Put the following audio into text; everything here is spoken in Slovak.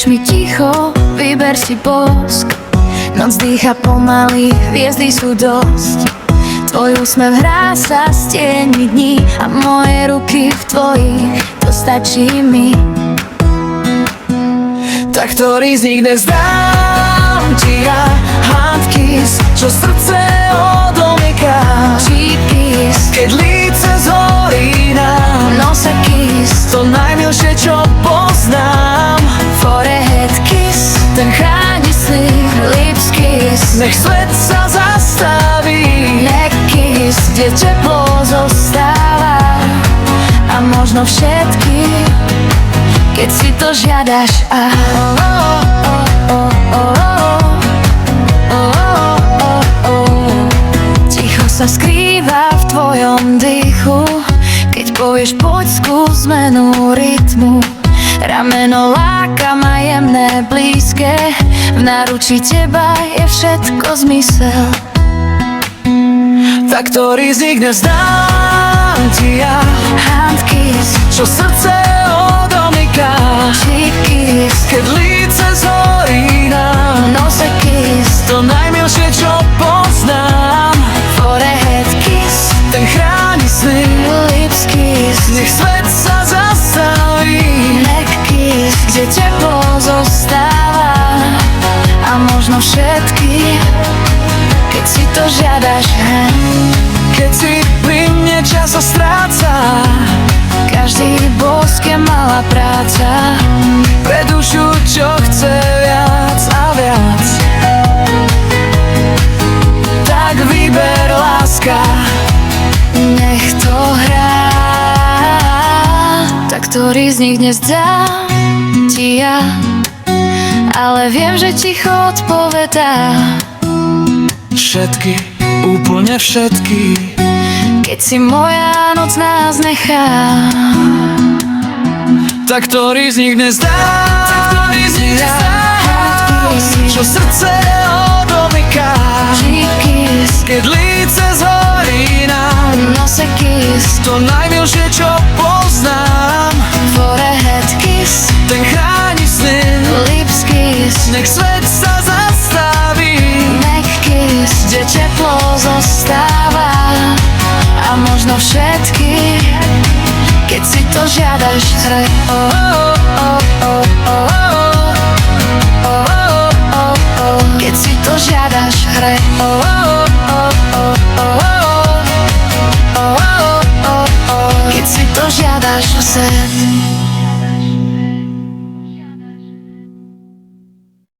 povieš mi ticho, vyber si bosk. Noc dýcha pomaly, hviezdy sú dosť. Tvoj úsmev hrá sa s tieňmi dní a moje ruky v tvojich, to stačí mi. Tak ktorý z nich dnes dám ti ja? Hand kiss, čo srdce odomýka. Cheap kiss, keď líce zhorí nám. nose kiss, to najmilšie, čo poznám. forehead kiss, ten chráni sny. lips kiss, Nech svet sa zastaví. neck kiss, kde teplo zostáva. A možno všetky, keď si to žiadaš. Ticho sa skrýva v tvojom dýchu, keď povieš poď skús zmenu rytmu. Rameno láka ma jemné, blízke, v náručí teba je všetko zmysel. Tak ktorý z nich dnes dám ti ja? Hand kiss, Čo srdce odomýka. cheek kiss, keď líce zhorí nám. nose kiss, To najmilšie, čo poznám. forehead kiss, Ten chráni sny. lips kiss, Nech svet sa zastaví. neck kiss, kde teplo zostáva. A možno všetky, keď si to žiadaš. Keď si pri mne čas sa stráca. Každý bosk je malá práca. Pre dušu, čo chce viac a viac. Tak vyber, láska. Nech to hrá. Tak ktorý z nich dnes dám ti ja? Ale viem, že ticho odpovedá. Všetky, úplne všetky. Keď si moja noc nás nechá. Tak ktorý z nich dnes dám ti ja? Čo srdce odomýka. Cheek kiss, keď líce zhorí nám. nose kiss, To najmilšie, čo poznám. forehead kiss, Ten chráni sny. lips kiss, Nech svet sa zastaví. neck kiss, kde teplo zostáva. A možno všetky, keď si to žiadaš. Keď si to žiadaš. Keď si to žiadaš.